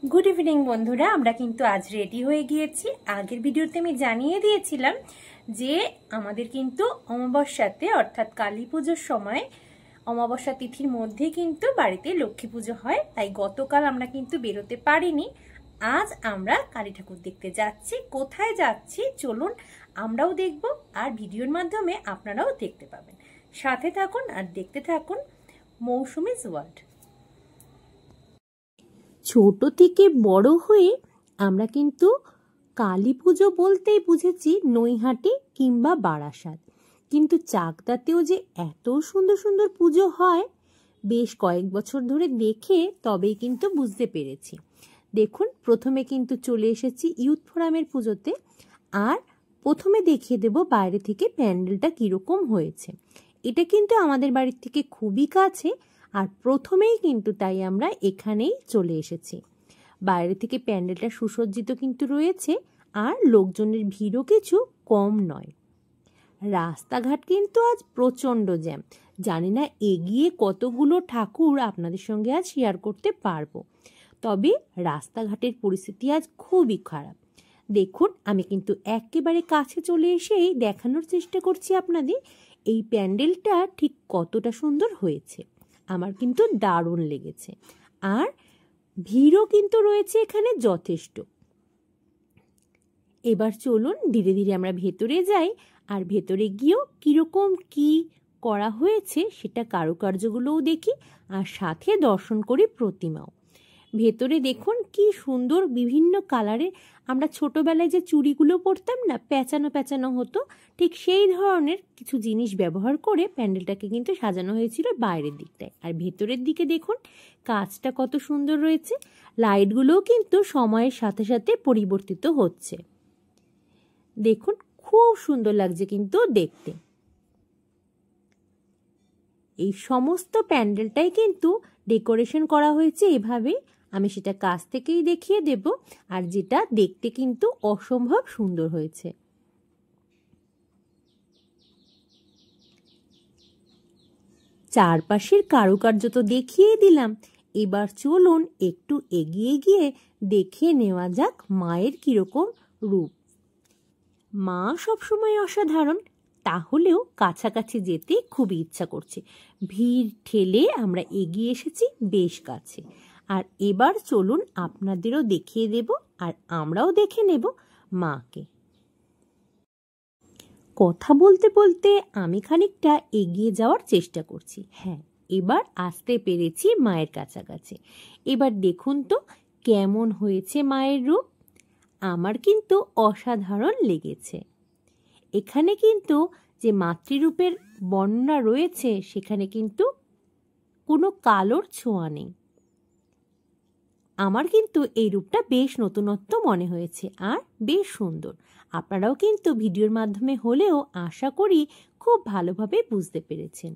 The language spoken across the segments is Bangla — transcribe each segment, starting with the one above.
গুড ইভিনিং বন্ধুরা, আমরা কিন্তু আজ রেডি হয়ে গিয়েছি। আগের ভিডিওতে আমি জানিয়ে দিয়েছিলাম যে আমাদের কিন্তু অমাবস্যাতে অর্থাৎ কালী পুজোর সময় অমাবস্যা তিথির মধ্যে কিন্তু বাড়িতে লক্ষ্মী পুজো হয়। তাই গতকাল আমরা কিন্তু বেরোতে পারিনি। আজ আমরা কালী ঠাকুর দেখতে যাচ্ছি। কোথায় যাচ্ছি চলুন আমরাও দেখব, আর ভিডিওর মাধ্যমে আপনারাও দেখতে পাবেন। সাথে থাকুন আর দেখতে থাকুন মৌসুমীজ ওয়ার্ল্ড। ছোট থেকে বড় হয়ে আমরা কিন্তু কালী পুজো বলতেই বুঝেছি নৈহাটি কিংবা বারাসাত, কিন্তু চাকদাতেও যে এত সুন্দর সুন্দর পুজো হয় বেশ কয়েক বছর ধরে দেখে তবেই কিন্তু বুঝতে পেরেছি। দেখুন, প্রথমে কিন্তু চলে এসেছি ইউথ ফোরামের পুজোতে, আর প্রথমে দেখিয়ে দেব বাইরে থেকে প্যান্ডেলটা কীরকম হয়েছে। এটা কিন্তু আমাদের বাড়ির থেকে খুবই কাছে, আর প্রথমেই কিন্তু তাই আমরা এখানেই চলে এসেছি। বাইরে থেকে প্যান্ডেলটা সুসজ্জিত কিন্তু রয়েছে, আর লোকজনের ভিড়ও কিছু কম নয়। রাস্তাঘাট কিন্তু আজ প্রচণ্ড জ্যাম। জানি না এগিয়ে কতগুলো ঠাকুর আপনাদের সঙ্গে আজ শেয়ার করতে পারবো, তবে রাস্তাঘাটের পরিস্থিতি আজ খুবই খারাপ। দেখুন, আমি কিন্তু একেবারে কাছে চলে এসেই দেখানোর চেষ্টা করছি আপনাদের এই প্যান্ডেলটা ঠিক কতটা সুন্দর হয়েছে। আমার কিন্তু দারুণ লেগেছে, আর ভিড়ও কিন্তু রয়েছে এখানে যথেষ্ট। এবার চলুন ধীরে ধীরে আমরা ভেতরে যাই, আর ভেতরে গিয়েও কীরকম কি করা হয়েছে সেটা কারুকার্যগুলোও দেখি, আর সাথে দর্শন করি প্রতিমাও। ভেতরে দেখুন কি সুন্দর বিভিন্ন কালারের, আমরা ছোটবেলায় যে চুড়িগুলো পরতাম না, প্যাঁচানো প্যাঁচানো হতো, ঠিক সেই ধরনের কিছু জিনিস ব্যবহার করে প্যান্ডেলটাকে কিন্তু সাজানো হয়েছিল বাইরের দিকটায়। আর ভেতরের দিকে দেখুন কাজটা কত সুন্দর রয়েছে। লাইটগুলোও কিন্তু সময়ের সাথে সাথে পরিবর্তিত হচ্ছে। দেখুন খুব সুন্দর লাগছে কিন্তু দেখতে। এই সমস্ত প্যান্ডেলটাই কিন্তু ডেকোরেশন করা হয়েছে এভাবে। আমি সেটা কাছ থেকেই দেখিয়ে দেব, আর যেটা দেখতে কিন্তু অসম্ভব সুন্দর হয়েছে। চারপাশের কারুকার্য তো দেখিয়ে দিলাম, এবার চলুন একটু এগিয়ে গিয়ে দেখে নেওয়া যাক মায়ের কিরকম রূপ। মা সবসময় অসাধারণ, তাহলেও কাছাকাছি যেতে খুবই ইচ্ছা করছে। ভিড় ঠেলে আমরা এগিয়ে এসেছি বেশ কাছে, আর এবার চলুন আপনাদেরও দেখিয়ে দেব, আর আমরাও দেখে নেব মাকে। কথা বলতে বলতে আমি খানিকটা এগিয়ে যাওয়ার চেষ্টা করছি। হ্যাঁ, এবার আসতে পেরেছি মায়ের কাছাকাছি। এবার দেখুন তো কেমন হয়েছে মায়ের রূপ। আমার কিন্তু অসাধারণ লেগেছে। এখানে কিন্তু যে মাতৃরূপের বর্ণনা রয়েছে সেখানে কিন্তু কোনো কালোর ছোঁয়া নেই। আমার কিন্তু এই রূপটা বেশ নতুনত্ব মনে হয়েছে, আর বেশ সুন্দর। আপনারাও কিন্তু ভিডিওর মাধ্যমে হলেও আশা করি খুব ভালোভাবে বুঝতে পেরেছেন।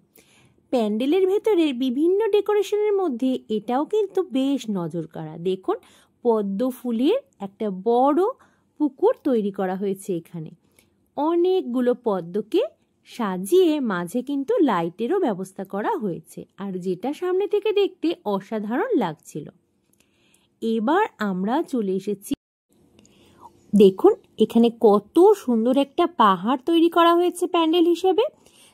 প্যান্ডেলের ভেতরের বিভিন্ন ডেকোরেশনের মধ্যে এটাও কিন্তু বেশ নজর কাড়া। দেখুন, পদ্ম ফুলের একটা বড় পুকুর তৈরি করা হয়েছে এখানে। অনেকগুলো পদ্মকে সাজিয়ে মাঝে কিন্তু লাইটেরও ব্যবস্থা করা হয়েছে, আর যেটা সামনে থেকে দেখতে অসাধারণ লাগছিল। এবার আমরা চলে এসেছি, দেখুন এখানে কত সুন্দর একটা পাহাড় তৈরি করা হয়েছে প্যান্ডেল হিসেবে।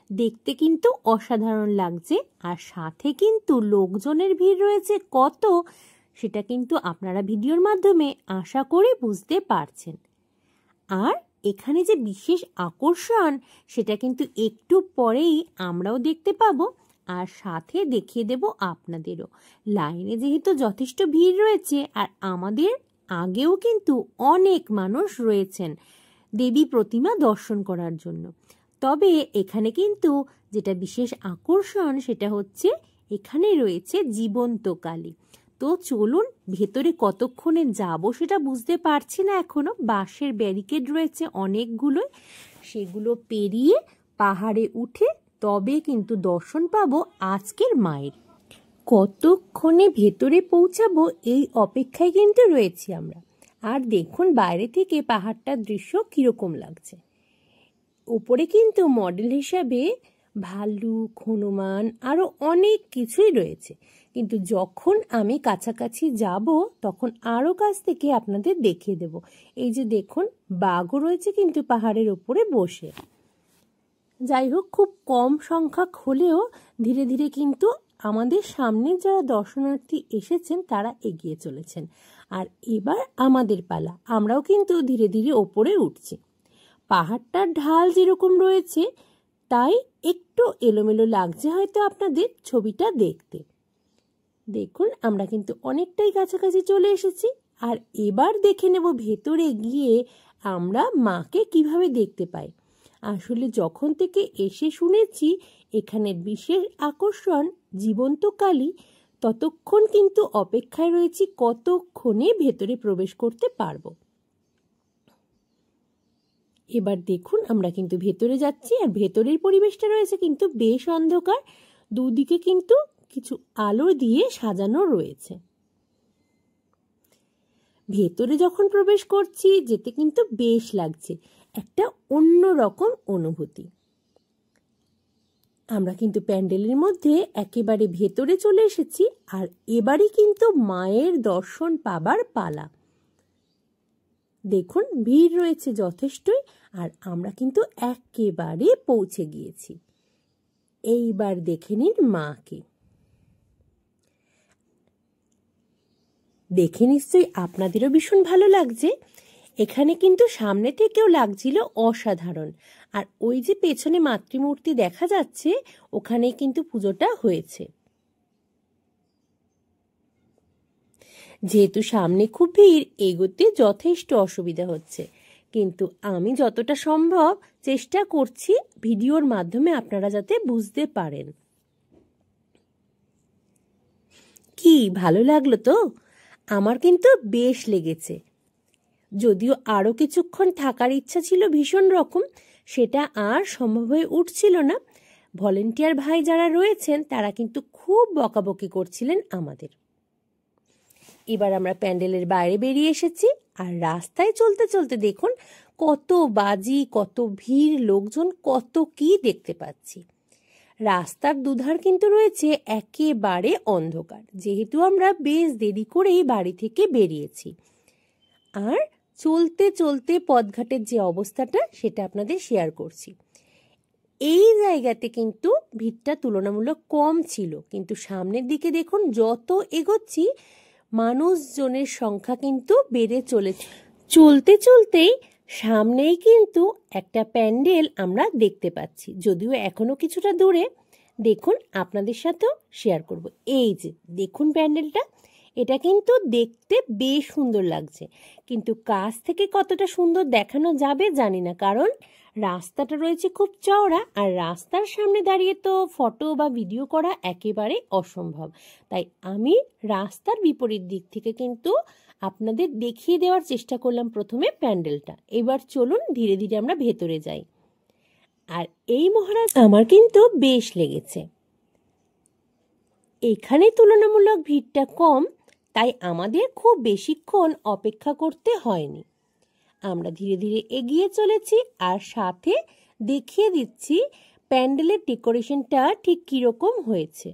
দেখতে কিন্তু অসাধারণ লাগছে, আর সাথে কিন্তু লোকজনের ভিড় রয়েছে কত, সেটা কিন্তু আপনারা ভিডিওর মাধ্যমে আশা করি বুঝতে পারছেন। আর এখানে যে বিশেষ আকর্ষণ সেটা কিন্তু একটু পরেই আমরাও দেখতে পাবো, আর সাথে দেখিয়ে দেব আপনাদেরও। লাইনে যেহেতু যথেষ্ট ভিড় রয়েছে, আর আমাদের আগেও কিন্তু অনেক মানুষ রয়েছেন দেবী প্রতিমা দর্শন করার জন্য। তবে এখানে কিন্তু যেটা বিশেষ আকর্ষণ সেটা হচ্ছে এখানে রয়েছে জীবন্ত কালী। তো চলুন ভেতরে কতক্ষণে যাব সেটা বুঝতে পারছি না এখনো। বাঁশের ব্যারিকেড রয়েছে অনেকগুলোই, সেগুলো পেরিয়ে পাহাড়ে উঠে তবে কিন্তু দর্শন পাবো আজকের মায়ের। কতক্ষণে ভেতরে পৌঁছাবো এই অপেক্ষায় কিন্তু রয়েছি আমরা। আর দেখুন বাইরে থেকে পাহাড়টার দৃশ্য কিরকম লাগছে। উপরে কিন্তু মডেল হিসাবে ভাল্লুক, হনুমান আরও অনেক কিছুই রয়েছে। কিন্তু যখন আমি কাছাকাছি যাব তখন আরও কাছ থেকে আপনাদের দেখিয়ে দেব। এই যে দেখুন, বাঘও রয়েছে কিন্তু পাহাড়ের ওপরে বসে। যাই হোক, খুব কম সংখ্যক হলেও ধীরে ধীরে কিন্তু আমাদের সামনে যারা দর্শনার্থী এসেছেন তারা এগিয়ে চলেছেন। আর এবার আমাদের পালা, আমরাও কিন্তু ধীরে ধীরে ওপরে উঠছি। পাহাড়টার ঢাল যেরকম রয়েছে তাই একটু এলোমেলো লাগছে হয়তো আপনাদের ছবিটা দেখতে। দেখুন, আমরা কিন্তু অনেকটাই কাছাকাছি চলে এসেছি। আর এবার দেখে নেব ভেতরে গিয়ে আমরা মাকে কিভাবে দেখতে পাই। আসলে যখন থেকে এসে শুনেছি এখানের বিশেষ আকর্ষণ জীবন্ত কালী, ততক্ষণ কিন্তু অপেক্ষায় রয়েছি কতক্ষণে ভেতরে প্রবেশ করতে পারবো। এবার দেখুন, আমরা কিন্তু ভেতরে যাচ্ছি আর ভেতরের পরিবেশটা রয়েছে কিন্তু বেশ অন্ধকার। দুদিকে কিন্তু কিছু আলো দিয়ে সাজানো রয়েছে। ভেতরে যখন প্রবেশ করছি যেতে কিন্তু বেশ লাগছে, একটা অন্যরকম অনুভূতি। আমরা কিন্তু প্যান্ডেলের মধ্যে একেবারে ভেতরে চলে এসেছি আর এবারে কিন্তু মায়ের দর্শন পাবার পালা। দেখুন, ভিড় রয়েছে যথেষ্টই আর আমরা কিন্তু একেবারে পৌঁছে গিয়েছি। এইবার দেখে নিন মাকে। দেখে নিশ্চয়ই আপনাদেরও ভীষণ ভালো লাগছে। এখানে কিন্তু সামনে থেকেও লাগছিল অসাধারণ। আর ওই যে পেছনে মাতৃমূর্তি দেখা যাচ্ছে, ওখানে কিন্তু পুজোটা হয়েছে। যেহেতু সামনে খুব ভিড়, এগোতে যথেষ্ট অসুবিধা হচ্ছে, কিন্তু আমি যতটা সম্ভব চেষ্টা করছি ভিডিওর মাধ্যমে আপনারা যাতে বুঝতে পারেন। কি ভালো লাগলো তো? আমার কিন্তু বেশ লেগেছে। যদিও আরও কিছুক্ষণ থাকার ইচ্ছা ছিল ভীষণ রকম, সেটা আর সম্ভব হয়ে উঠছিল না। ভলেন্টিয়ার ভাই যারা রয়েছেন তারা কিন্তু খুব বকাবকি করছিলেন আমাদের। এবার আমরা প্যান্ডেলের বাইরে বেরিয়ে এসেছি আর রাস্তায় চলতে চলতে দেখুন কত বাজি, কত ভিড়, লোকজন, কত কি দেখতে পাচ্ছি। রাস্তার দুধার কিন্তু রয়েছে একেবারে অন্ধকার, যেহেতু আমরা বেশ দেরি করেই বাড়ি থেকে বেরিয়েছি। আর চলতে চলতে পথঘাটের যে অবস্থাটা সেটা আপনাদের শেয়ার করছি। এই জায়গাতে কিন্তু ভিড়টা তুলনামূলক কম ছিল, কিন্তু সামনের দিকে দেখুন যত এগোচ্ছি মানুষজনের সংখ্যা কিন্তু বেড়ে চলেছে। চলতে চলতেই সামনেই কিন্তু একটা প্যান্ডেল আমরা দেখতে পাচ্ছি, যদিও এখনো কিছুটা দূরে। দেখুন, আপনাদের সাথেও শেয়ার করব। এই যে দেখুন প্যান্ডেলটা, এটা কিন্তু দেখতে বেশ সুন্দর লাগছে, কিন্তু কাছ থেকে কতটা সুন্দর দেখানো যাবে জানি না, কারণ রাস্তাটা রয়েছে খুব চওড়া আর রাস্তার সামনে দাঁড়িয়ে তো ফটো বা ভিডিও করা একেবারে অসম্ভব। তাই আমি রাস্তার বিপরীত দিক থেকে কিন্তু আপনাদের দেখিয়ে দেওয়ার চেষ্টা করলাম প্রথমে প্যান্ডেলটা। এবার চলুন ধীরে ধীরে আমরা ভেতরে যাই। আর এই মহারাজ আমার কিন্তু বেশ লেগেছে। এখানে তুলনামূলক ভিড়টা কম, তাই আমাদের খুব বেশিক্ষণ অপেক্ষা করতে হয়নি। আমরা ধীরে ধীরে এগিয়ে চলেছি আর সাথে দেখিয়ে দিচ্ছি প্যান্ডেলের ডেকোরেশনটা ঠিক কিরকম হয়েছে।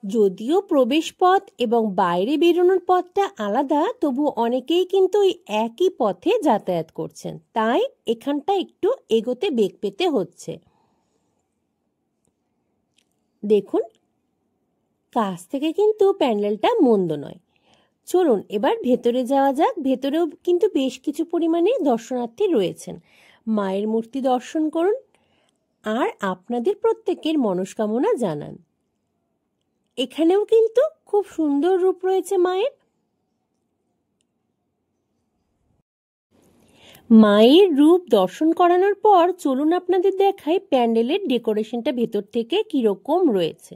যদিও প্রবেশ পথ এবং বাইরে বেরোনোর পথটা আলাদা, তবু অনেকেই কিন্তু ওই একই পথে যাতায়াত করছেন, তাই এখানটা একটু এগোতে বেগ পেতে হচ্ছে। দেখুন, কাছ থেকে কিন্তু প্যান্ডেলটা মন্দ নয়। চলুন এবার ভেতরে যাওয়া যাক। ভেতরেও কিন্তু বেশ কিছু পরিমাণে দর্শনার্থী রয়েছেন। মায়ের মূর্তি দর্শন করুন আর আপনাদের প্রত্যেকের মনস্কামনা জানান। এখানেও কিন্তু খুব সুন্দর রূপ রয়েছে মায়ের। মায়ের রূপ দর্শন করানোর পর চলুন আপনাদের দেখাই প্যান্ডেলের ডেকোরেশনটা ভেতর থেকে কিরকম রয়েছে।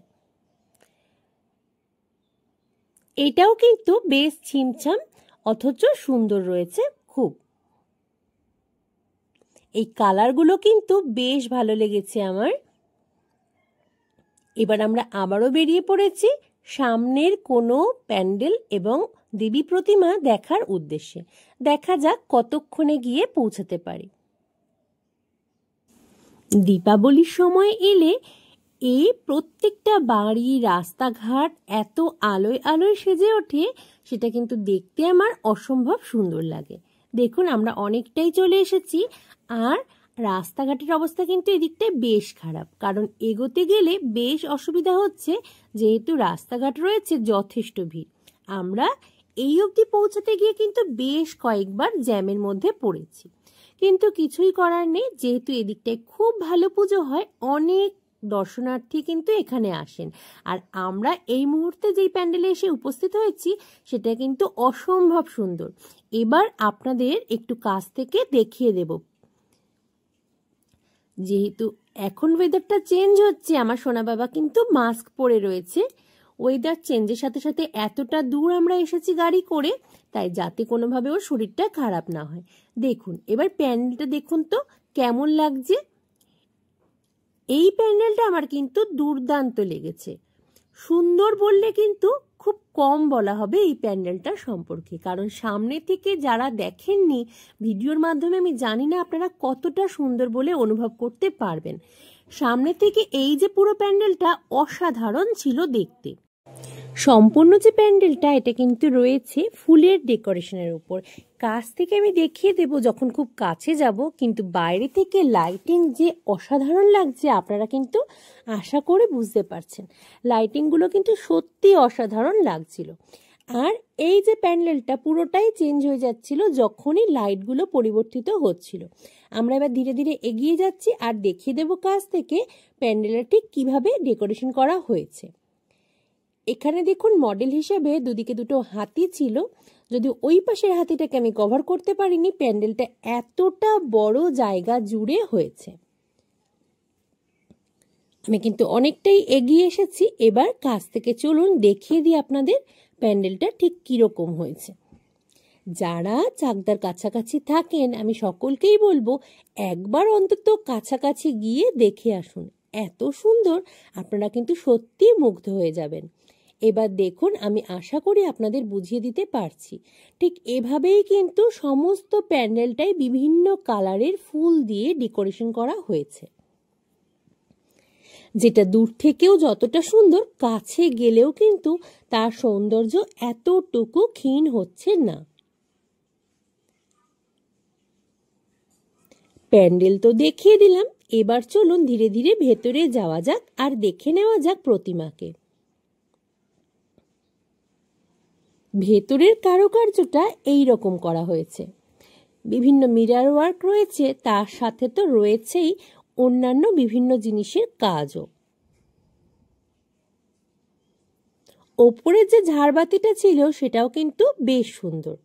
এটাও কিন্তু বেশ ছিমছাম অথচ সুন্দর রয়েছে খুব। এই কালারগুলো কিন্তু বেশ ভালো লেগেছে আমার। এবার আমরা আবারও বেরিয়ে পড়েছি সামনের কোনো প্যান্ডেল এবং দেবী প্রতিমা দেখার উদ্দেশ্যে। দেখা যাক কতক্ষণে গিয়ে পৌঁছাতে পারি। দীপাবলির সময় এলে এই প্রত্যেকটা বাড়ি রাস্তাঘাট এত আলোয় আলোয় সেজে ওঠে, সেটা কিন্তু দেখতে আমার অসম্ভব সুন্দর লাগে। দেখুন আমরা অনেকটাই চলে এসেছি, আর রাস্তাঘাটের অবস্থা কিন্তু এদিকটায় বেশ খারাপ, কারণ এগোতে গেলে বেশ অসুবিধা হচ্ছে, যেহেতু রাস্তাঘাট রয়েছে যথেষ্ট ভিড়। আমরা এই অবধি পৌঁছাতে গিয়ে কিন্তু বেশ কয়েকবার জ্যামের মধ্যে পড়েছি, কিন্তু কিছুই করার নেই, যেহেতু এদিকটায় খুব ভালো পুজো হয়, অনেক দর্শনার্থী কিন্তু এখানে আসেন। আর আমরা এই মুহূর্তে যেই প্যান্ডেলে এসে উপস্থিত হয়েছি সেটা কিন্তু অসম্ভব সুন্দর। এবার আপনাদের একটু কাছ থেকে দেখিয়ে দেব। যেহেতু এখন ওয়েদারটা চেঞ্জ হচ্ছে, আমার সোনা বাবা কিন্তু মাস্ক পরে রয়েছে। ওয়েদার চেঞ্জের সাথে সাথে এতটা দূর আমরা এসেছি গাড়ি করে, তাই যাতে কোনোভাবে ওর শরীরটা খারাপ না হয়। দেখুন এবার প্যান্ডেলটা দেখুন তো কেমন লাগছে। এই প্যান্ডেলটা আমার কিন্তু দুর্দান্ত লেগেছে। সুন্দর বললে কিন্তু খুব কম বলা হবে এই প্যান্ডেলটা সম্পর্কে, কারণ সামনে থেকে যারা দেখেননি ভিডিওর মাধ্যমে আমি জানি না আপনারা কতটা সুন্দর বলে অনুভব করতে পারবেন। সামনে থেকে এই যে পুরো প্যান্ডেলটা অসাধারণ ছিল দেখতে। সম্পূর্ণ যে প্যান্ডেলটা এটা কিন্তু রয়েছে ফুলের ডেকোরেশনের উপর। কাছ থেকে আমি দেখিয়ে দেব যখন খুব কাছে যাব, কিন্তু বাইরে থেকে লাইটিং যে অসাধারণ লাগছে আপনারা কিন্তু আশা করে বুঝতে পারছেন। লাইটিংগুলো কিন্তু সত্যি অসাধারণ লাগছিল। আর এই যে প্যান্ডেলটা পুরোটাই চেঞ্জ হয়ে যাচ্ছিল যখনই লাইটগুলো পরিবর্তিত হচ্ছিল। আমরা এবার ধীরে ধীরে এগিয়ে যাচ্ছি আর দেখিয়ে দেব কাছ থেকে প্যান্ডেলটা ঠিক কীভাবে ডেকোরেশন করা হয়েছে। এখানে দেখুন মডেল হিসেবে দুদিকে দুটো হাতি ছিল, যদি ওই পাশের হাতিটাকে আমি কভার করতে পারিনি। প্যান্ডেলটা এতটা বড় জায়গা জুড়ে হয়েছে। আমি কিন্তু অনেকটাই এগিয়ে এসেছি, এবার কাছ থেকে চলুন দেখিয়ে দিই আপনাদের প্যান্ডেলটা ঠিক কীরকম হয়েছে। যারা চাকদার কাছাকাছি থাকেন আমি সকলকেই বলবো একবার অন্তত কাছাকাছি গিয়ে দেখে আসুন, এত সুন্দর, আপনারা কিন্তু সত্যি মুগ্ধ হয়ে যাবেন। এবার দেখুন আমি আশা করি আপনাদের বুঝিয়ে দিতে পারছি। ঠিক এভাবেই কিন্তু সমস্ত প্যান্ডেলটাই বিভিন্ন কালারের ফুল দিয়ে ডেকোরেশন করা হয়েছে, যেটা দূর থেকেও যতটা সুন্দর, কাছে গেলেও কিন্তু তার সৌন্দর্য এতটুকু ক্ষীণ হচ্ছে না। প্যান্ডেল তো দেখিয়ে দিলাম, এবার চলুন ধীরে ধীরে ভেতরে যাওয়া যাক আর দেখে নেওয়া যাক প্রতিমাকে। ভেতরের কারুকার্যটা এই রকম করা হয়েছে, বিভিন্ন মিরর ওয়ার্ক রয়েছে, তার সাথে তো রয়েছেই অন্যান্য বিভিন্ন জিনিসের কাজও। ওপরে যে ঝাড়বাতিটা ছিল সেটাও কিন্তু বেশ সুন্দর।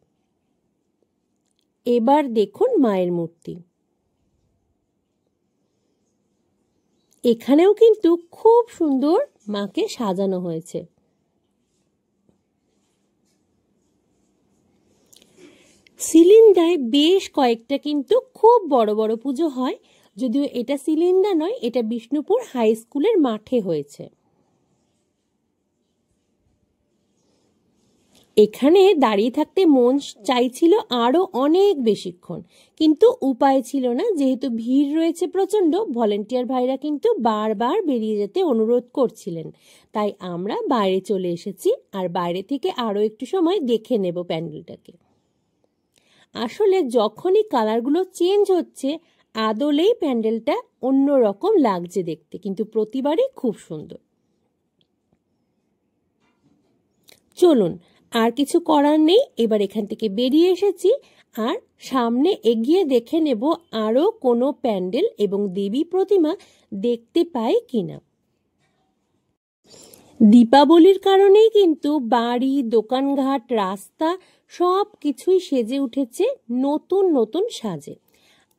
এবার দেখুন মায়ের মূর্তি, এখানেও কিন্তু খুব সুন্দর মাকে সাজানো হয়েছে। সিলিন্ডায় বেশ কয়েকটা কিন্তু খুব বড় বড় পুজো হয়, যদিও এটা সিলিন্ডা নয়, এটা বিষ্ণুপুর হাই স্কুলের মাঠে হয়েছে। এখানে দাঁড়িয়ে থাকতে মন চাইছিল আরো অনেক বেশিক্ষণ, কিন্তু উপায় ছিল না, যেহেতু ভিড় রয়েছে প্রচন্ড। ভলেন্টিয়ার ভাইরা কিন্তু বারবার বেরিয়ে যেতে অনুরোধ করছিলেন, তাই আমরা বাইরে চলে এসেছি আর বাইরে থেকে আরো একটু সময় দেখে নেব প্যান্ডেলটাকে। আসলে যখনই কালারগুলো চেঞ্জ হচ্ছে আদলেই প্যান্ডেলটা অন্যরকম লাগছে দেখতে, কিন্তু প্রতিবারই খুব সুন্দর। চলুন, আর কিছু করার নেই, এবার এখান থেকে বেরিয়ে এসেছি আর সামনে এগিয়ে দেখে নেব আরো কোনো প্যান্ডেল এবং দেবী প্রতিমা দেখতে পাই কিনা। দীপাবলির কারণেই কিন্তু বাড়ি, দোকানঘাট, রাস্তা সব কিছুই সেজে উঠেছে নতুন নতুন সাজে।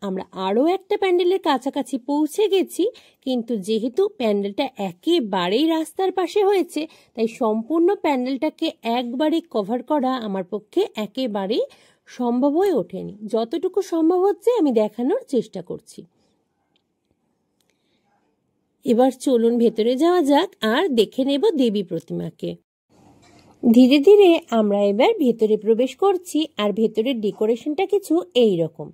আমরা আরও একটা প্যান্ডেলের কাছাকাছি পৌঁছে গেছি, কিন্তু যেহেতু প্যান্ডেলটা একেবারেই রাস্তার পাশে হয়েছে, তাই সম্পূর্ণ প্যান্ডেলটাকে একবারে কভার করা আমার পক্ষে একেবারেই সম্ভব হয়ে ওঠেনি। যতটুকু সম্ভব হচ্ছে আমি দেখানোর চেষ্টা করছি। এবার চলুন ভেতরে যাওয়া যাক আর দেখে নেব দেবী প্রতিমাকে। ধীরে ধীরে আমরা এবার ভেতরে প্রবেশ করছি, আর ভেতরের ডেকোরেশনটা কিছু এই রকম।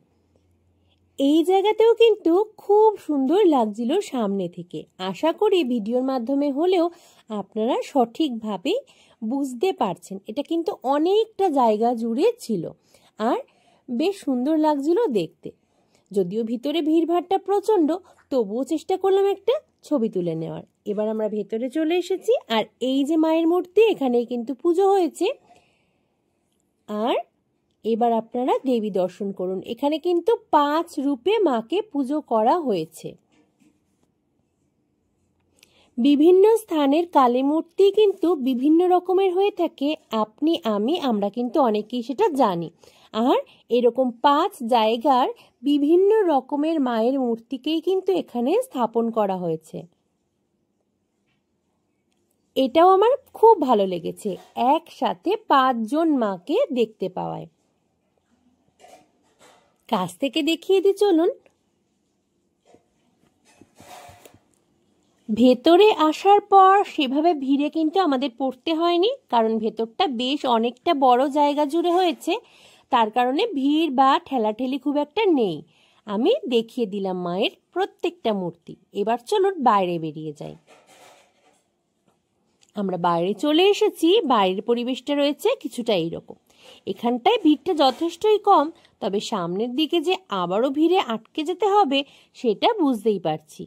এই জায়গাতেও কিন্তু খুব সুন্দর লাগছিল সামনে থেকে। আশা করি ভিডিওর মাধ্যমে হলেও আপনারা সঠিকভাবে বুঝতে পারছেন। এটা কিন্তু অনেকটা জায়গা জুড়ে ছিল আর বেশ সুন্দর লাগছিল দেখতে। যদিও ভিতরে ভিড়ভাড়টা প্রচণ্ড, তবুও চেষ্টা করলাম একটা ছবি তুলে নেওয়ার। এবার আমরা ভেতরে চলে এসেছি আর এই যে মায়ের মূর্তি, এখানেই কিন্তু পুজো হয়েছে। আর এবার আপনারা দেবী দর্শন করুন। এখানে কিন্তু 5 রূপে মাকে পুজো করা হয়েছে। বিভিন্ন স্থানের কালী মূর্তি কিন্তু বিভিন্ন রকমের হয়ে থাকে। আপনি আমরা কিন্তু অনেকেই সেটা জানি। আর এরকম 5 জায়গার বিভিন্ন রকমের মায়ের মূর্তিকেই কিন্তু এখানে স্থাপন করা হয়েছে। এটাও আমার খুব ভালো লেগেছে, একসাথে 5 জন মাকে দেখতে পাওয়ায়। কাছ থেকে দেখিয়ে দিই চলুন। ভেতরে আসার পর সেভাবে ভিড়ে কিন্তু আমাদের পড়তে হয়নি, কারণ ভেতরটা বেশ অনেকটা বড় জায়গা জুড়ে হয়েছে। তার কারণে ভিড় বা ঠেলাঠেলি খুব একটা নেই। আমি দেখিয়ে দিলাম মায়ের প্রত্যেকটা মূর্তি। এবার চলুন বাইরে বেরিয়ে যাই। আমরা বাইরে চলে এসেছি। বাইরের পরিবেশটা রয়েছে কিছুটা এইরকম। এখানটায় ভিড়টা যথেষ্টই কম, তবে সামনের দিকে যে আবারও ভিড়ে আটকে যেতে হবে সেটা বুঝতেই পারছি।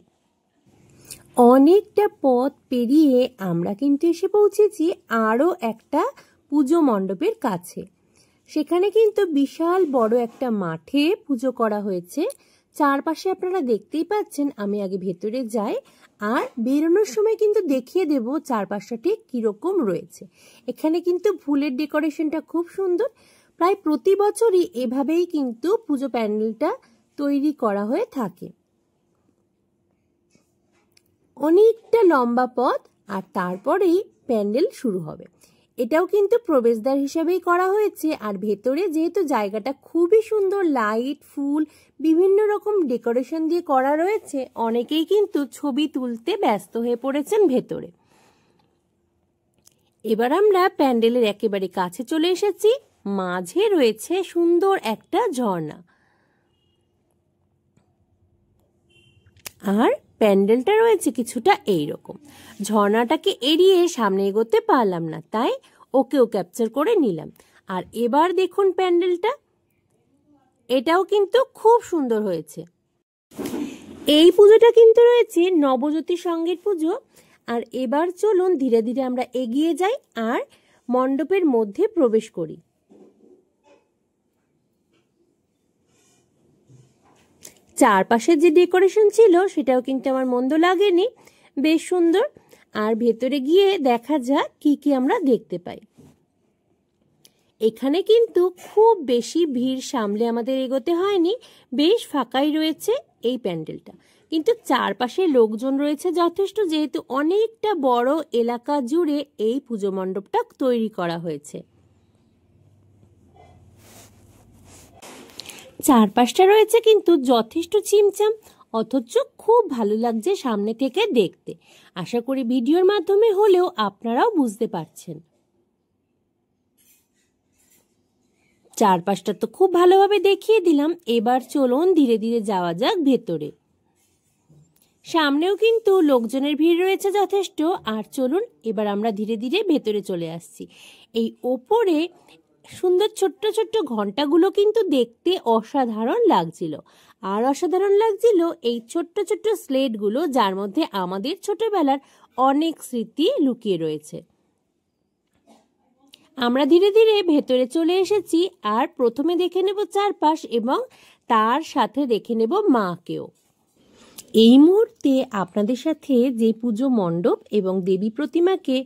অনেকটা পথ পেরিয়ে আমরা কিন্তু এসে পৌঁছেছি আরও একটা পুজো মণ্ডপের কাছে। সেখানে কিন্তু বিশাল বড় একটা মাঠে পুজো করা হয়েছে। চারপাশে আপনারা দেখতেই পাচ্ছেন। আমি আগে ভেতরে যাই আর বেরোনোর সময় কিন্তু দেখিয়ে দেব চারপাশটা ঠিক কিরকম রয়েছে। এখানে কিন্তু ফুলের ডেকোরেশনটা খুব সুন্দর। প্রায় প্রতি বছরই এভাবেই কিন্তু পুজো প্যান্ডেলটা তৈরি করা হয়ে থাকে। অনেকটা লম্বা পথ আর তারপরেই প্যান্ডেল শুরু হবে। এটাও কিন্তু প্রবেশদ্বার হিসাবেই করা হয়েছে। আর ভেতরে যেহেতু জায়গাটা খুবই সুন্দর, লাইট, ফুল, বিভিন্ন রকম ডেকোরেশন দিয়ে করা রয়েছে, অনেকেই কিন্তু ছবি তুলতে ব্যস্ত হয়ে পড়েছেন ভেতরে। এবার আমরা প্যান্ডেলের একেবারে কাছে চলে এসেছি। মাঝে রয়েছে সুন্দর একটা ঝর্ণা। আর প্যান্ডেলটা রয়েছে কিছুটা এইরকম। ঝর্ণাটাকে এড়িয়ে সামনে এগোতে পারলাম না, তাই ওকেও ক্যাপচার করে নিলাম। আর এবার দেখুন প্যান্ডেলটা, এটাও কিন্তু খুব সুন্দর হয়েছে। এই পুজোটা কিন্তু রয়েছে নবজ্যোতি সঙ্গীত পুজো। আর এবার চলুন ধীরে ধীরে আমরা এগিয়ে যাই আর মণ্ডপের মধ্যে প্রবেশ করি। চারপাশে যে ডেকোরেশন ছিল সেটাও কিন্তু আমার মন্দ লাগেনি, বেশ সুন্দর। আর ভেতরে গিয়ে দেখা যাক কি কি আমরা দেখতে পাই। এখানে কিন্তু খুব বেশি ভিড় সামলে আমাদের এগোতে হয়নি, বেশ ফাঁকাই রয়েছে এই প্যান্ডেলটা। কিন্তু চারপাশে লোকজন রয়েছে যথেষ্ট, যেহেতু অনেকটা বড় এলাকা জুড়ে এই পুজো মণ্ডপটা তৈরি করা হয়েছে। চারপাশটা রয়েছে কিন্তু যথেষ্ট ছিমছাম, অথচ খুব ভালো লাগছে সামনে থেকে দেখতে। আশা করি ভিডিওর মাধ্যমে হলেও আপনারাও বুঝতে পারছেন। চারপাশটা তো খুব ভালোভাবে দেখিয়ে দিলাম। এবার চলুন ধীরে ধীরে যাওয়া যাক ভেতরে। সামনেও কিন্তু লোকজনের ভিড় রয়েছে যথেষ্ট। আর চলুন এবার আমরা ধীরে ধীরে ভেতরে চলে আসছি। এই ওপরে সুন্দর ছোট্ট ছোট্ট ঘন্টাগুলো কিন্তু দেখতে অসাধারণ লাগছিল। আর অসাধারণ লাগছিল এই ছোট্ট ছোট্ট স্লেটগুলো, যার মধ্যে আমাদের ছোটবেলার অনেক স্মৃতি লুকিয়ে রয়েছে। আমরা ধীরে ধীরে ভেতরে চলে এসেছি আর প্রথমে দেখে নেব চারপাশ এবং তার সাথে দেখে নেব মাকেও। এই মুহূর্তে আপনাদের সাথে যে পুজো মণ্ডপ এবং দেবী প্রতিমাকে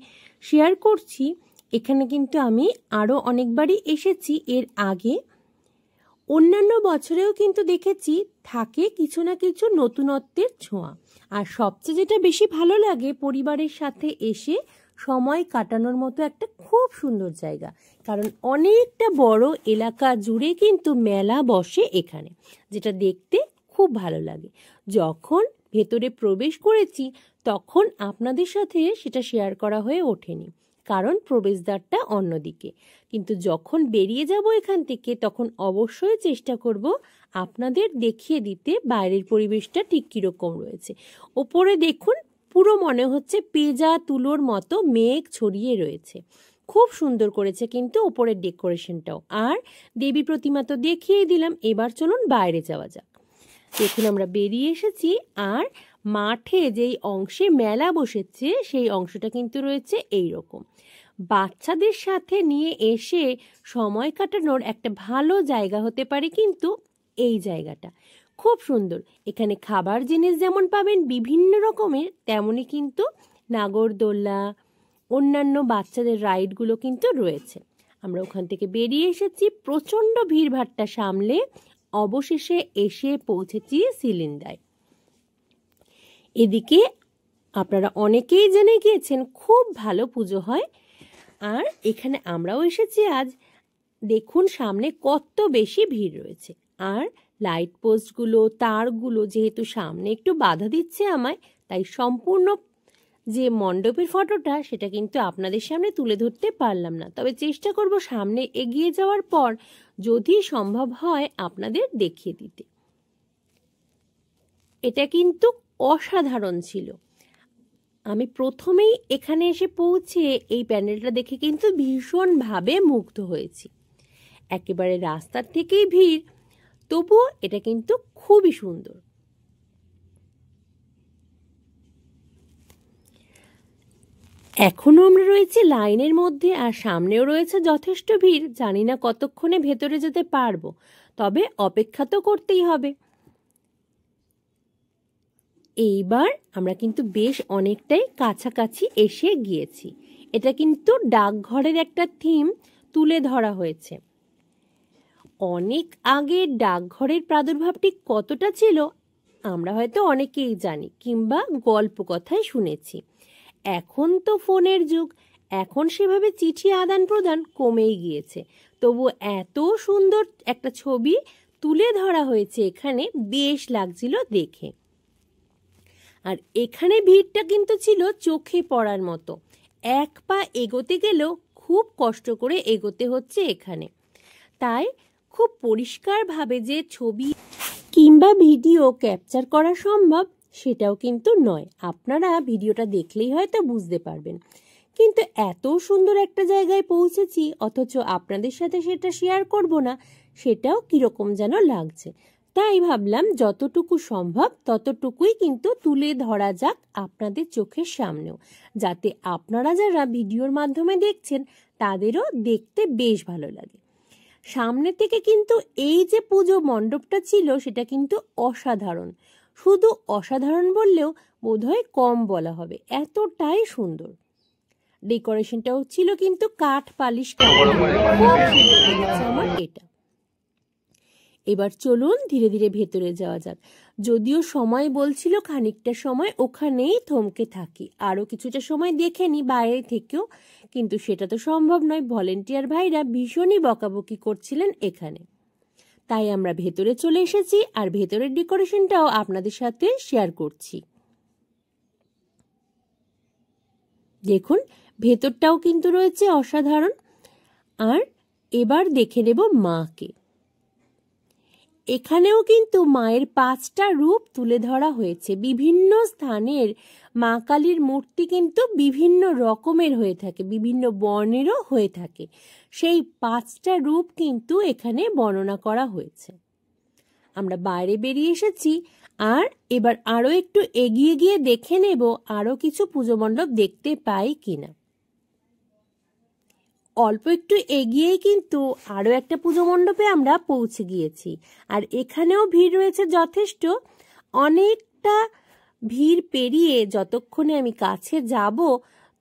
শেয়ার করছি, এখানে কিন্তু আমি আরও অনেকবারই এসেছি এর আগে। অন্যান্য বছরেও কিন্তু দেখেছি থাকে কিছু না কিছু নতুনত্বের ছোঁয়া। আর সবচেয়ে যেটা বেশি ভালো লাগে, পরিবারের সাথে এসে সময় কাটানোর মতো একটা খুব সুন্দর জায়গা। কারণ অনেকটা বড় এলাকা জুড়ে কিন্তু মেলা বসে এখানে, যেটা দেখতে খুব ভালো লাগে। যখন ভেতরে প্রবেশ করেছি তখন আপনাদের সাথে সেটা শেয়ার করা হয়ে ওঠেনি। কারণ প্রবেশদ্বারটা অন্যদিকে। কিন্তু যখন বেরিয়ে যাব এখান থেকে তখন অবশ্যই চেষ্টা করব আপনাদের দেখিয়ে দিতে বাইরের পরিবেশটা ঠিক কীরকম রয়েছে। ওপরে দেখুন পুরো মনে হচ্ছে পেঁজা তুলোর মতো মেঘ ছড়িয়ে রয়েছে। খুব সুন্দর করেছে কিন্তু ওপরের ডেকোরেশনটাও। আর দেবী প্রতিমা তো দেখিয়ে দিলাম, এবার চলুন বাইরে যাওয়া যাক। দেখুন আমরা বেরিয়ে এসেছি, আর মাঠে যেই অংশে মেলা বসেছে সেই অংশটা কিন্তু রয়েছে এই রকম। বাচ্চাদের সাথে নিয়ে এসে সময় কাটানোর একটা ভালো জায়গা হতে পারে কিন্তু এই জায়গাটা। খুব সুন্দর। এখানে খাবার জিনিস যেমন পাবেন বিভিন্ন রকমের, তেমনই কিন্তু নাগরদোল্লা, অন্যান্য বাচ্চাদের রাইডগুলো কিন্তু রয়েছে। আমরা ওখান থেকে বেরিয়ে এসেছি, প্রচণ্ড ভিড়ভাট্টা সামলে অবশেষে এসে পৌঁছেছি সিলিন্দায়। এদিকে আপনারা অনেকেই জেনে গিয়েছেন খুব ভালো পুজো হয়, আর এখানে আমরাও এসেছি আজ। দেখুন সামনে কত বেশি ভিড় রয়েছে, আর লাইট পোস্টগুলো, তারগুলো যেহেতু সামনে একটু বাধা দিচ্ছে আমায়, তাই সম্পূর্ণ যে মণ্ডপের ফটোটা সেটা কিন্তু আপনাদের সামনে তুলে ধরতে পারলাম না। তবে চেষ্টা করব সামনে এগিয়ে যাওয়ার পর যদি সম্ভব হয় আপনাদের দেখিয়ে দিতে। এটা কিন্তু অসাধারণ ছিল। আমি প্রথমেই এখানে এসে পৌঁছে এই প্যান্ডেলটা দেখে কিন্তু ভীষণভাবে মুগ্ধ হয়েছি। একেবারে রাস্তার থেকেই ভিড়, তবুও এটা কিন্তু খুবই সুন্দর। এখনো আমরা রয়েছি লাইনের মধ্যে, আর সামনেও রয়েছে যথেষ্ট ভিড়। জানি না কতক্ষণে ভেতরে যেতে পারবো, তবে অপেক্ষা তো করতেই হবে। এইবার আমরা কিন্তু বেশ অনেকটাই কাছাকাছি এসে গিয়েছি। এটা কিন্তু ডাকঘরের একটা থিম তুলে ধরা হয়েছে। অনেক আগে ডাকঘরের প্রাদুর্ভাব ঠিক কতটা ছিল আমরা হয়তো অনেকেই জানি, কিংবা গল্প কথায় শুনেছি। এখন তো ফোনের যুগ, এখন সেভাবে চিঠি আদান প্রদান কমেই গিয়েছে, তবু এত সুন্দর একটা ছবি তুলে ধরা হয়েছে এখানে, বেশ লাগছিল দেখে। আর এখানে ভিড়টা কিন্তু ছিল চোখে পড়ার মতো। এক পা এগোতে গেলেও খুব কষ্ট করে এগোতে হচ্ছে এখানে। তাই খুব পরিষ্কারভাবে যে ছবি কিংবা ভিডিও ক্যাপচার করা সম্ভব সেটাও কিন্তু নয়। আপনারা ভিডিওটা দেখলেই হয়তো বুঝতে পারবেন। কিন্তু এত সুন্দর একটা জায়গায় পৌঁছেছি, অথচ আপনাদের সাথে সেটা শেয়ার করব না, সেটাও কিরকম যেন লাগছে। তাই ভাবলাম যতটুকু সম্ভব ততটুকুই কিন্তু তুলে ধরা যাক আপনাদের চোখের সামনেও, যাতে আপনারা যারা ভিডিওর মাধ্যমে দেখছেন তাদেরও দেখতে বেশ ভালো লাগে। সামনে থেকে কিন্তু এই যে পুজো মণ্ডপটা ছিল সেটা কিন্তু অসাধারণ। শুধু অসাধারণ বললেও বোধহয় কম বলা হবে, এতটাই সুন্দর। ডেকোরেশনটাও ছিল কিন্তু কাঠ পালিশ করা। খুব সুন্দর লেগেছে আমার এটা। এবার চলুন ধীরে ধীরে ভেতরে যাওয়া যাক। যদিও সময় বলছিল খানিকটা সময় ওখানেই থমকে থাকি, আরও কিছুটা সময় দেখে নি বাইরে থেকেও, কিন্তু সেটা তো সম্ভব নয়। ভলেন্টিয়ার ভাইরা ভীষণই বকাবকি করছিলেন এখানে। তাই আমরা ভেতরে চলে এসেছি, আর ভেতরের ডেকোরেশনটাও আপনাদের সাথে শেয়ার করছি। দেখুন ভেতরটাও কিন্তু রয়েছে অসাধারণ। আর এবার দেখে নেব মাকে। এখানেও কিন্তু মায়ের 5টা রূপ তুলে ধরা হয়েছে। বিভিন্ন স্থানের মা কালীর মূর্তি কিন্তু বিভিন্ন রকমের হয়ে থাকে, বিভিন্ন বর্ণেরও হয়ে থাকে। সেই 5টা রূপ কিন্তু এখানে বর্ণনা করা হয়েছে। আমরা বাইরে বেরিয়ে এসেছি, আর এবার আরও একটু এগিয়ে গিয়ে দেখে নেব আরও কিছু পুজো মণ্ডপ দেখতে পাই কিনা। অল্প একটু এগিয়েই কিন্তু আরও একটা পুজো মণ্ডপে আমরা পৌঁছে গিয়েছি, আর এখানেও ভিড় রয়েছে যথেষ্ট। অনেকটা ভিড় পেরিয়ে যতক্ষণে আমি কাছে যাব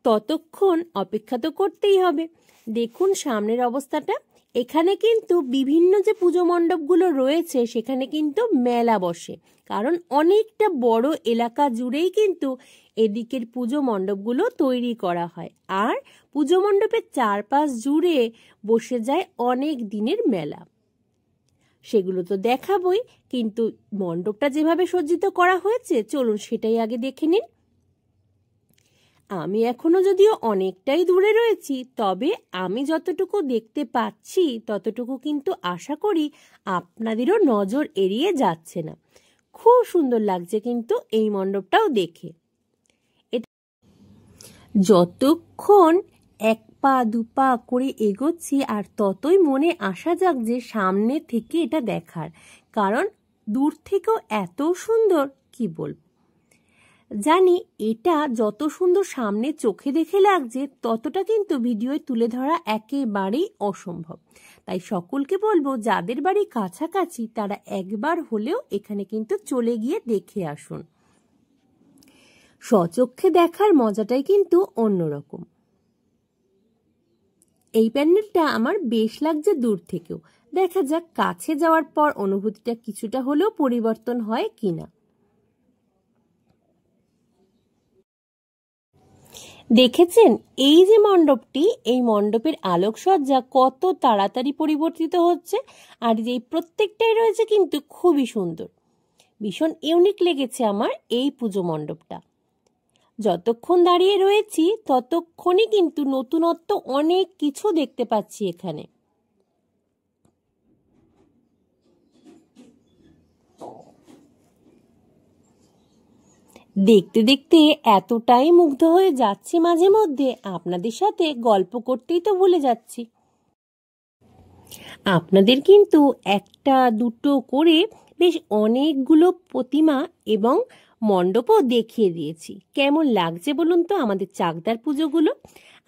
ততক্ষণ অপেক্ষা তো করতেই হবে। দেখুন সামনের অবস্থাটা। এখানে কিন্তু বিভিন্ন যে পুজো মণ্ডপগুলো রয়েছে সেখানে কিন্তু মেলা বসে, কারণ অনেকটা বড় এলাকা জুড়েই কিন্তু এদিকের পুজো মণ্ডপগুলো তৈরি করা হয়, আর পুজো মণ্ডপের চারপাশ জুড়ে বসে যায় অনেক দিনের মেলা। সেগুলো তো দেখাবই, কিন্তু মণ্ডপটা যেভাবে সজ্জিত করা হয়েছে চলুন সেটাই আগে দেখে নিন। আমি এখনো যদিও অনেকটাই দূরে রয়েছি, তবে আমি যতটুকু দেখতে পাচ্ছি ততটুকু কিন্তু আশা করি আপনাদেরও নজর এড়িয়ে যাচ্ছে না। খুব সুন্দর লাগছে কিন্তু এই মণ্ডপটাও দেখে। যতক্ষণ এক পা দুপা করে এগোচ্ছি আর ততই মনে আসা যাক যে সামনে থেকে এটা দেখার, কারণ দূর থেকেও এত সুন্দর কি বলবো। জানি এটা যত সুন্দর সামনে চোখে দেখে লাগছে ততটা কিন্তু ভিডিওয় তুলে ধরা একেবারেই অসম্ভব। তাই সকলকে বলবো যাদের বাড়ি কাছাকাছি তারা একবার হলেও এখানে কিন্তু চলে গিয়ে দেখে আসুন। স্বচক্ষে দেখার মজাটাই কিন্তু অন্যরকম। এই প্যান্ডেলটা আমার বেশ লাগছে দূর থেকেও, দেখা যাক কাছে যাওয়ার পর অনুভূতিটা কিছুটা হলেও পরিবর্তন হয় কিনা। দেখেছেন এই যে মণ্ডপটি, এই মণ্ডপের আলোকসজ্জা কত তাড়াতাড়ি পরিবর্তিত হচ্ছে, আর যে প্রত্যেকটাই রয়েছে কিন্তু খুবই সুন্দর। ভীষণ ইউনিক লেগেছে আমার এই পুজো মণ্ডপটা। যতক্ষণ দাঁড়িয়ে রয়েছি ততক্ষণই কিন্তু নতুনত্ব অনেক কিছু দেখতে পাচ্ছি এখানে। দেখতে দেখতে এতটাই মুগ্ধ হয়ে যাচ্ছি, মাঝে মধ্যে আপনাদের সাথে গল্প করতেই তো ভুলে যাচ্ছি। আপনাদের কিন্তু একটা দুটো করে বেশ অনেকগুলো প্রতিমা এবং মণ্ডপও দেখিয়ে দিয়েছি। কেমন লাগছে বলুন তো আমাদের চাকদার পুজোগুলো?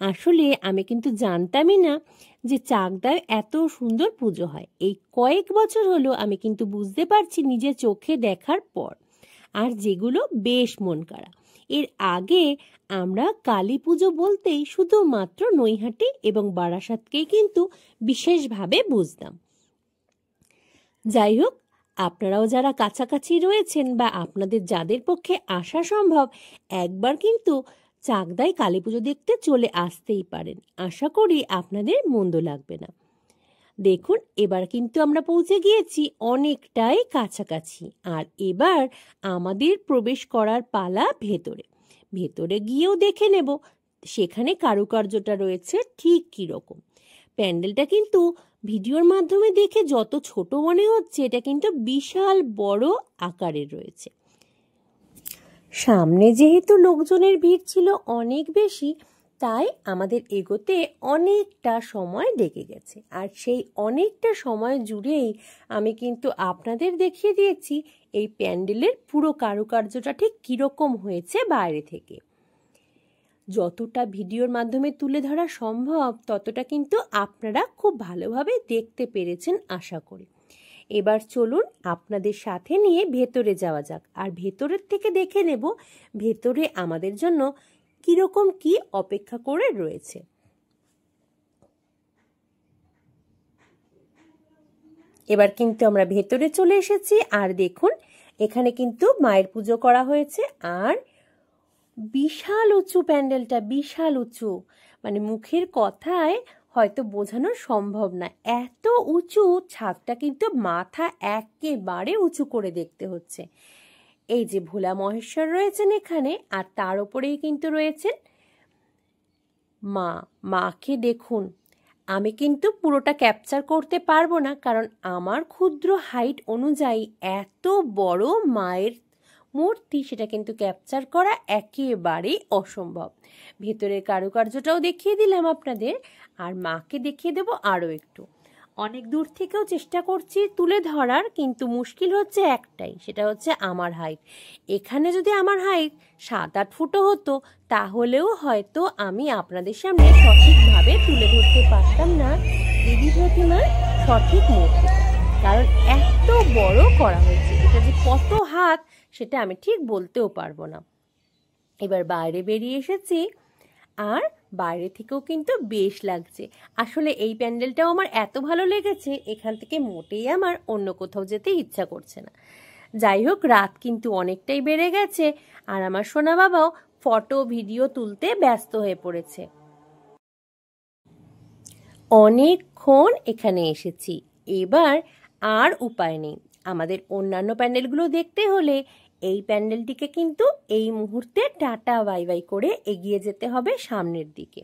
আসলে আমি কিন্তু জানতামই না যে চাকদায় এত সুন্দর পুজো হয়। এই কয়েক বছর হলো আমি কিন্তু বুঝতে পারছি নিজের চোখে দেখার পর, আর যেগুলো বেশ মন কাড়া। এর আগে আমরা কালী পুজো বলতেই শুধুমাত্র নৈহাটি এবং বারাসাতকেই কিন্তু বিশেষভাবে বুঝতাম। যাই হোক, আপনারাও যারা কাছাকাছি রয়েছেন বা আপনাদের যাদের পক্ষে আসা সম্ভব, একবার কিন্তু চাকদায় কালী পুজো দেখতে চলে আসতেই পারেন। আশা করি আপনাদের মন্দ লাগবে না। দেখুন এবার কিন্তু আমরা পৌঁছে গিয়েছি অনেকটাই কাছাকাছি, আর এবার আমাদের প্রবেশ করার পালা ভেতরে। ভেতরে গিয়েও দেখে নেব সেখানে কারুকার্যটা রয়েছে ঠিক কীরকম। প্যান্ডেলটা কিন্তু ভিডিওর মাধ্যমে দেখে যত ছোট মনে হচ্ছে এটা কিন্তু বিশাল বড় আকারের রয়েছে। সামনে যেহেতু লোকজনের ভিড় ছিল অনেক বেশি, তাই আমাদের এগোতে অনেকটা সময় লেগে গেছে, আর সেই অনেকটা সময় জুড়েই আমি কিন্তু আপনাদের দেখিয়ে দিয়েছি এই প্যান্ডেলের পুরো কারুকার্যটা ঠিক কীরকম হয়েছে বাইরে থেকে। যতটা ভিডিওর মাধ্যমে তুলে ধরা সম্ভব ততটা কিন্তু আপনারা খুব ভালোভাবে দেখতে পেরেছেন আশা করি। এবার চলুন আপনাদের সাথে নিয়ে ভেতরে যাওয়া যাক, আর ভেতরের থেকে দেখে নেব ভেতরে আমাদের জন্য কিরকম কি অপেক্ষা করে রয়েছে। এবার কিন্তু আমরা ভেতরে চলে এসেছি, আর দেখুন এখানে কিন্তু মায়ের পুজো করা হয়েছে, আর বিশাল উঁচু প্যান্ডেলটা, বিশাল উঁচু, মানে মুখের কথায় হয়তো বোঝানো সম্ভব না, এত উঁচু। ছাদটা কিন্তু মাথা একেবারে উঁচু করে দেখতে হচ্ছে। এই যে ভোলা মহেশ্বর রয়েছেন এখানে, আর তার উপরেই কিন্তু রয়েছেন মাকে দেখুন। আমি কিন্তু পুরোটা ক্যাপচার করতে পারবো না, কারণ আমার ক্ষুদ্র হাইট অনুযায়ী এত বড় মায়ের মূর্তি সেটা কিন্তু ক্যাপচার করা একেবারেই অসম্ভব। ভেতরের কারুকার্যটাও দেখিয়ে দিলাম আপনাদের, আর মাকে দেখিয়ে দেব আরও একটু। অনেক দূর থেকেও চেষ্টা করছি তুলে ধরার, কিন্তু মুশকিল হচ্ছে একটাই, সেটা হচ্ছে আমার হাইট। এখানে যদি আমার হাইট 7-8 ফুটও হতো তাহলেও হয়তো আমি আপনাদের সামনে সঠিকভাবে তুলে ধরতে পারতাম না দেবী প্রতিমার সঠিক মূর্তি, কারণ এত বড় করা হয়েছে। এটা যে কত হাত সেটা আমি ঠিক বলতেও পারবো না। এবার বাইরে বেরিয়ে এসেছি, আর বাইরে থেকেও কিন্তু বেশ লাগছে। আসলে এই প্যান্ডেলটাও আমার এত ভালো লেগেছে, এখান থেকে মোটেই আমার অন্য কোথাও যেতে ইচ্ছা করছে না। যাই হোক, রাত কিন্তু অনেকটাই বেড়ে গেছে, আর আমার সোনা বাবাও ফটো ভিডিও তুলতে ব্যস্ত হয়ে পড়েছে। অনেকক্ষণ এখানে এসেছি, এবার আর উপায় নেই। আমাদের অন্যান্য প্যান্ডেলগুলো দেখতে হলে এই প্যান্ডেলটিকে কিন্তু এই মুহূর্তে টাটা বাই বাই করে এগিয়ে যেতে হবে সামনের দিকে।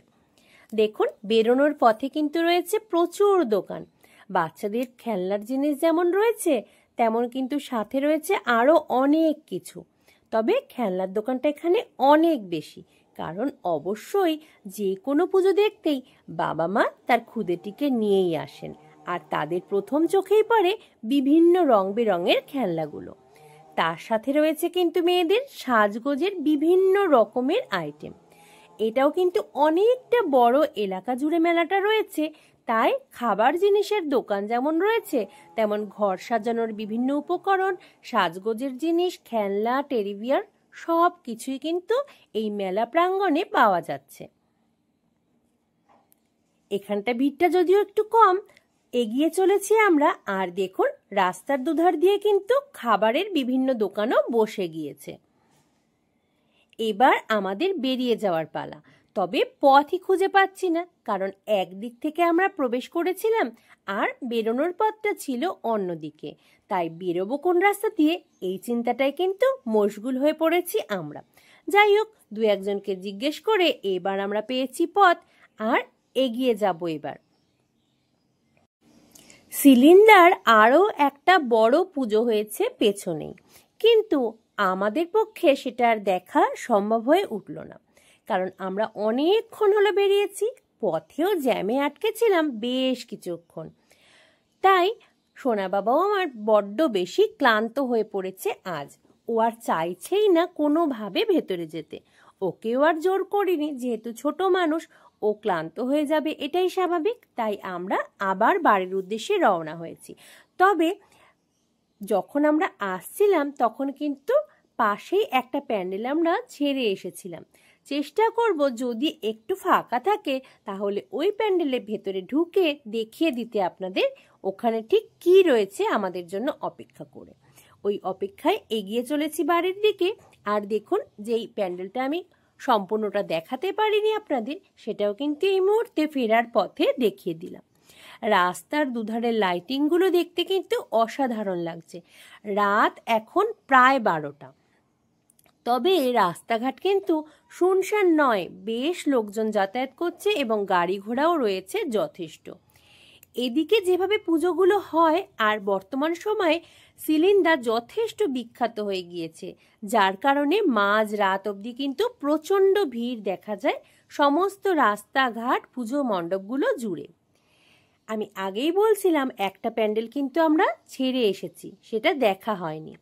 দেখুন বেরোনোর পথে কিন্তু রয়েছে প্রচুর দোকান। বাচ্চাদের খেলনার জিনিস যেমন রয়েছে তেমন কিন্তু সাথে রয়েছে আরও অনেক কিছু। তবে খেলনার দোকানটা এখানে অনেক বেশি, কারণ অবশ্যই যে কোনো পুজো দেখতেই বাবা মা তার খুদেটিকে নিয়েই আসেন, আর তাদের প্রথম চোখেই পড়ে বিভিন্ন রং বেরঙের খেলনাগুলো। তার সাথে রয়েছে কিন্তু মেয়েদের সাজগোজের বিভিন্ন রকমের আইটেম। এটাও কিন্তু অনেকটা বড় এলাকা জুড়ে মেলাটা রয়েছে, তাই খাবার জিনিসের দোকান যেমন রয়েছে তেমন ঘর সাজানোর বিভিন্ন উপকরণ, সাজগোজের জিনিস, খেলনা, টেরিবিয়ার সব কিছুই কিন্তু এই মেলা প্রাঙ্গণে পাওয়া যাচ্ছে। এখানটা ভিড়টা যদিও একটু কম, এগিয়ে চলেছি আমরা। আর দেখুন রাস্তার দুধার দিয়ে কিন্তু খাবারের বিভিন্ন দোকানও বসে গিয়েছে। এবার আমাদের বেরিয়ে যাওয়ার পালা। তবে পথই খুঁজে পাচ্ছি না, কারণ একদিক থেকে আমরা প্রবেশ করেছিলাম আর বেরোনোর পথটা ছিল অন্যদিকে। তাই বেরোবো কোন রাস্তা দিয়ে এই চিন্তাটাই কিন্তু মশগুল হয়ে পড়েছি আমরা। যাই হোক, দু একজনকে জিজ্ঞেস করে এবার আমরা পেয়েছি পথ আর এগিয়ে যাব এবার। সিলিন্ডার আরও একটা বড় পুজো হয়েছে পেছনেই, কিন্তু আমাদের পক্ষে সেটা আর দেখা সম্ভব হয়ে উঠল না, কারণ আমরা অনেকক্ষণ হলো বেরিয়েছি, পথেও জ্যামে আটকেছিলাম বেশ কিছুক্ষণ। তাই সোনা বাবাও আমার বড্ড বেশি ক্লান্ত হয়ে পড়েছে আজ। ও আর চাইছেই না কোনোভাবে ভেতরে যেতে। ওকেও আর জোর করিনি, যেহেতু ছোট মানুষ, ও ক্লান্ত হয়ে যাবে এটাই স্বাভাবিক। তাই আমরা আবার বাড়ির উদ্দেশ্যে রওনা হয়েছি। তবে যখন আমরা আসছিলাম তখন কিন্তু পাশেই একটা প্যান্ডেল আমরা ছেড়ে এসেছিলাম। চেষ্টা করব যদি একটু ফাঁকা থাকে তাহলে ওই প্যান্ডেলের ভেতরে ঢুকে দেখিয়ে দিতে আপনাদের ওখানে ঠিক কি রয়েছে আমাদের জন্য অপেক্ষা করে। ওই অপেক্ষায় এগিয়ে চলেছি বাড়ির দিকে। আর দেখুন, যেই প্যান্ডেলটা আমি সম্পূর্ণটা দেখাতে পারিনি আপনাদের, সেটাও কিন্তু এই মুহূর্তে ফেরার পথে দেখিয়ে দিলাম। রাস্তার দুধারের লাইটিংগুলো দেখতে কিন্তু অসাধারণ লাগছে। রাত এখন প্রায় 12টা, তবে রাস্তাঘাট কিন্তু শুনশান নয়, বেশ লোকজন যাতায়াত করছে এবং গাড়ি ঘোড়াও রয়েছে যথেষ্ট। এদিকে যেভাবে পুজোগুলো হয় আর বর্তমান সময়ে সিলিন্ডার যথেষ্ট বিখ্যাত হয়ে গিয়েছে, যার কারণে মাঝ রাত অবধি কিন্তু প্রচণ্ড ভিড় দেখা যায় সমস্ত রাস্তাঘাট পুজো মণ্ডপগুলো জুড়ে। আমি আগেই বলছিলাম একটা প্যান্ডেল কিন্তু আমরা ছেড়ে এসেছি, সেটা দেখা হয়নি।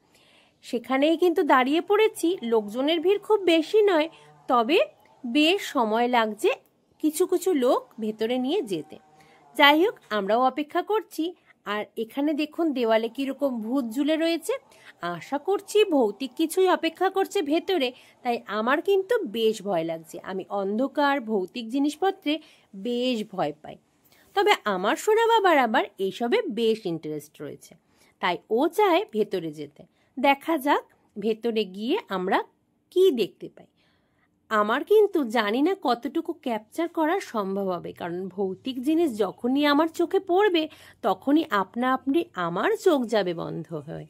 সেখানেই কিন্তু দাঁড়িয়ে পড়েছি। লোকজনের ভিড় খুব বেশি নয়, তবে বেশ সময় লাগছে কিছু কিছু লোক ভেতরে নিয়ে যেতে। যাই হোক, আমরাও অপেক্ষা করছি। আর এখানে দেখুন দেওয়ালে কিরকম ভূত ঝুলে রয়েছে। আশা করছি ভৌতিক কিছুই অপেক্ষা করছে ভেতরে, তাই আমার কিন্তু বেশ ভয় লাগছে। আমি অন্ধকার ভৌতিক জিনিসপত্রে বেশ ভয় পাই। তবে আমার সোনা বাবার আবার এইসবে বেশ ইন্টারেস্ট রয়েছে, তাই ও চায় ভেতরে যেতে। দেখা যাক ভেতরে গিয়ে আমরা কি দেখতে পাই। আমার কিন্তু জানি না কতটুকু ক্যাপচার করা সম্ভব হবে, কারণ ভৌতিক জিনিস যখনই আমার চোখে পড়বে তখনই আপনা আপনি আমার চোখ যাবে বন্ধ হয়ে।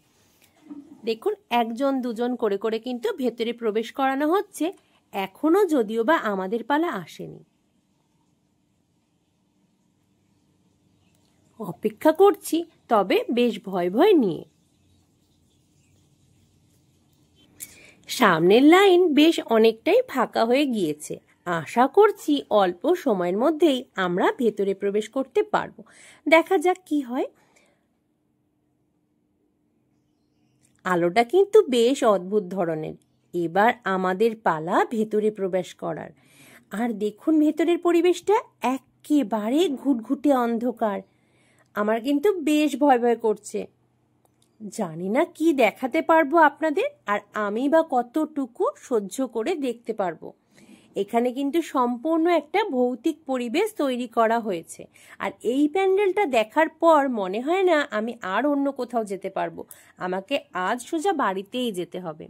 দেখুন, একজন দুজন করে করে কিন্তু ভেতরে প্রবেশ করানো হচ্ছে, এখনো যদিও বা আমাদের পালা আসেনি। অপেক্ষা করছি, তবে বেশ ভয় ভয় নিয়ে। সামনের লাইন বেশ অনেকটাই ফাঁকা হয়ে গিয়েছে। আশা করছি অল্প সময়ের মধ্যেই আমরা ভেতরে প্রবেশ করতে পারবো। দেখা যাক কি হয়। আলোটা কিন্তু বেশ অদ্ভুত ধরনের। এবার আমাদের পালা ভেতরে প্রবেশ করার। আর দেখুন ভেতরের পরিবেশটা একেবারে ঘুটঘুটে অন্ধকার। আমার কিন্তু বেশ ভয় ভয় করছে। জানি না কি দেখাতে পারবো আপনাদের, আর আমি বা কতটুকু সহ্য করে দেখতে পারবো। এখানে কিন্তু সম্পূর্ণ একটা ভৌতিক পরিবেশ তৈরি করা হয়েছে, আর এই প্যান্ডেলটা দেখার পর মনে হয় না আমি আর অন্য কোথাও যেতে পারবো। আমাকে আজ সোজা বাড়িতেই যেতে হবে।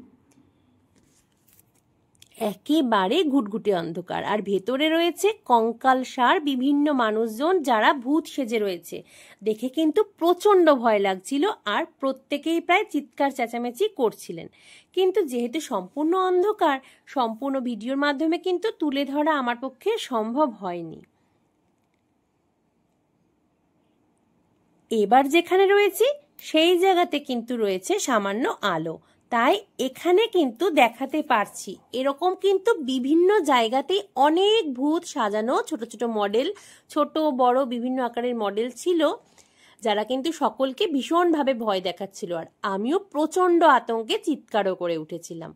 একেবারে ঘুটঘুটে অন্ধকার, আর ভেতরে রয়েছে কঙ্কালসার বিভিন্ন মানুষজন যারা ভূত সেজে রয়েছে। দেখে কিন্তু প্রচণ্ড ভয় লাগছিল, আর প্রত্যেকেই প্রায় চিৎকার চেঁচামেচি করছিলেন। কিন্তু যেহেতু সম্পূর্ণ অন্ধকার, সম্পূর্ণ ভিডিওর মাধ্যমে কিন্তু তুলে ধরা আমার পক্ষে সম্ভব হয়নি। এবার যেখানে রয়েছি সেই জায়গাতে কিন্তু রয়েছে সামান্য আলো, তাই এখানে কিন্তু দেখাতে পারছি। এরকম কিন্তু বিভিন্ন জায়গাতেই অনেক ভূত সাজানো ছোট ছোট মডেল, ছোট বড় বিভিন্ন আকারের মডেল ছিল, যারা কিন্তু সকলকে ভীষণভাবে ভয় দেখাচ্ছিল, আর আমিও প্রচণ্ড আতঙ্কে চিৎকারও করে উঠেছিলাম।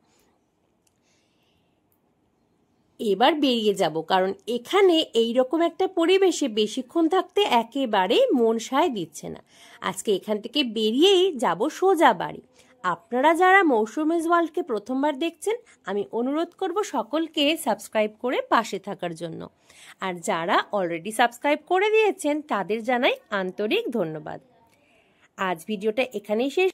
এবার বেরিয়ে যাব, কারণ এখানে এইরকম একটা পরিবেশে বেশিক্ষণ থাকতে একেবারেই মন সায় দিচ্ছে না। আজকে এখান থেকে বেরিয়েই যাব সোজা বাড়ি। আপনারা যারা মৌসুমীজ ওয়ার্ল্ডকে প্রথমবার দেখছেন, আমি অনুরোধ করব সকলকে সাবস্ক্রাইব করে পাশে থাকার জন্য, আর যারা অলরেডি সাবস্ক্রাইব করে দিয়েছেন তাদের জানাই আন্তরিক ধন্যবাদ। আজ ভিডিওটা এখানেই শেষ।